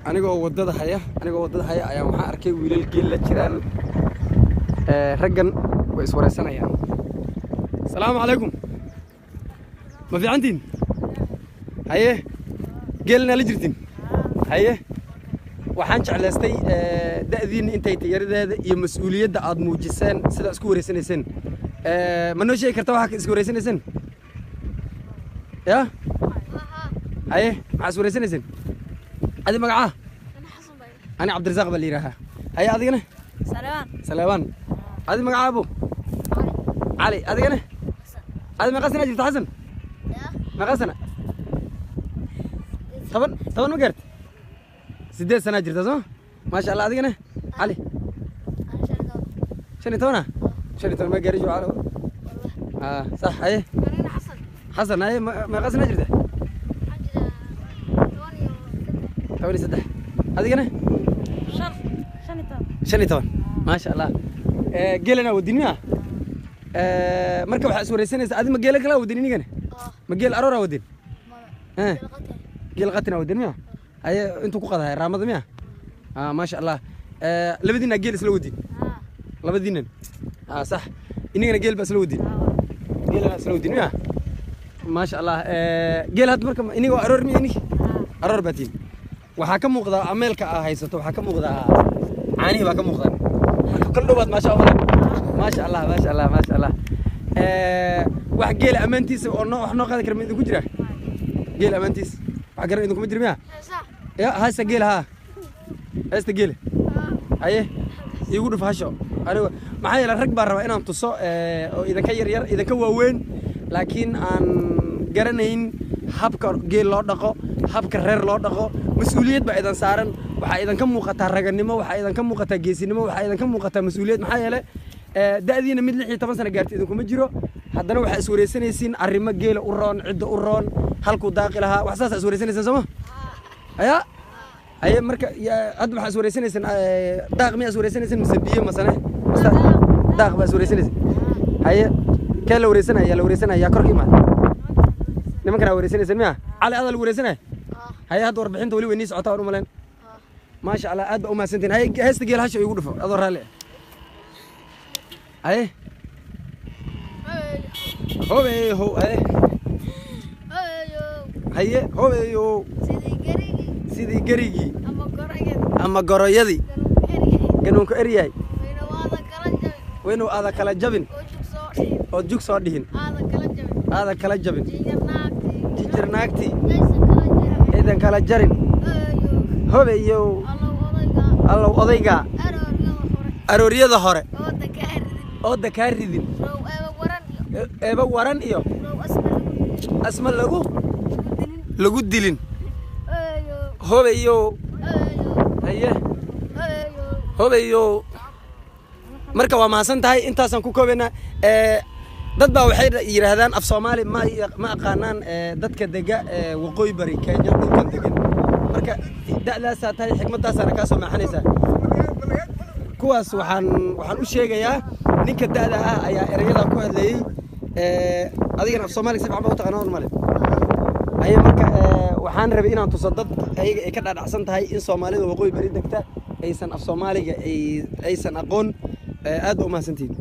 anigoo wadada haya ayaa waxaan arkay wiilal geel la jiraan raggan way iswareysanayaan. Assalaamu calaykum. Ma fiicantiin? haye geelna la jirtiin? haye waxaan jeclaystay da'diin intay tayaradeeda iyo mas'uuliyadda aad muujiseen sida isku wareysanayseen. ma noo sheegi kartaa waxa isku wareysanayseen? ya haye maxaa isku wareysanayseen? adi magaca? أنا عبد الرزاق باليراها. هيا أدينا؟ سليمان. ادي magaca ابو؟ علي. أدينا؟ ادي ما قسنا جبت حسن؟ ما قسنا. طبعا ما قرت. 6 سنة جبت صح؟ ما شاء الله. أدينا؟ علي. شنو تونا؟ ما قريجوا على صح. هيا حسن. هيا ما قسنا جبت. توني 6. أدينا؟ شنو ما شاء الله. قيلنا ودينيا مركب waxaa iswareysanaysa adi ma geela kala wadin inigana ma geel aroora wadin geel qatina wadin miya ay intu ku qadahay raamada miya ma sha Allah labadina geel isla wadin labadinan صح inigana geel bas la wadin geelana isla wadin miya ma sha Allah geel had marka iniga aroor miya inigi aroor batin waxa ka muuqda ameelka haysato waxa ka muuqda caanihi baa ka muuqda كل دوبات ما شاء الله ما شاء الله ما شاء الله ما شاء الله واحد جيل امانتيس ونو قاد كرم idinku jira جيل امانتيس waxa garan idinku ma jirmiya ya haysa geel ha haysta geel haye igu dhuf hasho aniga maxay la rag baa raba inaan tuso oo idinka yar idinka waaweyn laakiin aan garanayn habka geel loo dhaqo habka reer loo dhaqo mas'uuliyad baa idan saaran waxa idan ka muuqata raganimo waxa idan ka muuqata geesinimo waxa idan ka muuqata mas'uuliyad maxay yeelay da'diina mid 16 sano gaartay idinku ma jiro haddana waxa is wareysanaysiin arrimo geela u roon cidda u roon halku daaqi laha wax saas is wareysanaysan sama haya marka hadda waxa is wareysanaysan daaq miya is wareysanaysan mise biyo masane daaq baa is wareysanaysan haya kee la wareysanaya korkii ma nimankan wareysanaysan miya cali adal wareysanay haya hadda warbixinta wali weynii socotaa u maleen ما شاء الله أدب أمها سنتين هاي هست جيل هالشيء يقول فوق أدور هلا هاي هو هاي هاي هو سيدي قريجي أما قرايدي كانوا كأرياي وينو هذا كلا جبن أو جوك صادين هذا كلا جبن تجر ناكتي إذا كلا جرين هوبيو الله odayga arooriyada hore oo dakaaridin eeba waran iyo asma lagu dilin hoobayo haye hoobayo marka waa maasan tahay intaasan ku koobena dad baa waxay yiraahdaan af Soomaali ma aqaanaan dadka dega waqooyi bari Kenya dhulkan degan marka da'daas tahay xigmadaas ana ka soo maaxanaysa kuwaas waxaan u sheegayaa ninka da'da ah ayaa erayada ku hadlayay adigana af Soomaali si fiican u taqaanaa male ay marka waxaan rabay inaan tuso dad ayaga ay ka dhaadhacsan tahay in Soomaalida waqooyi bari degta aysan af Soomaaliga aysan aqoon aad u maasantiin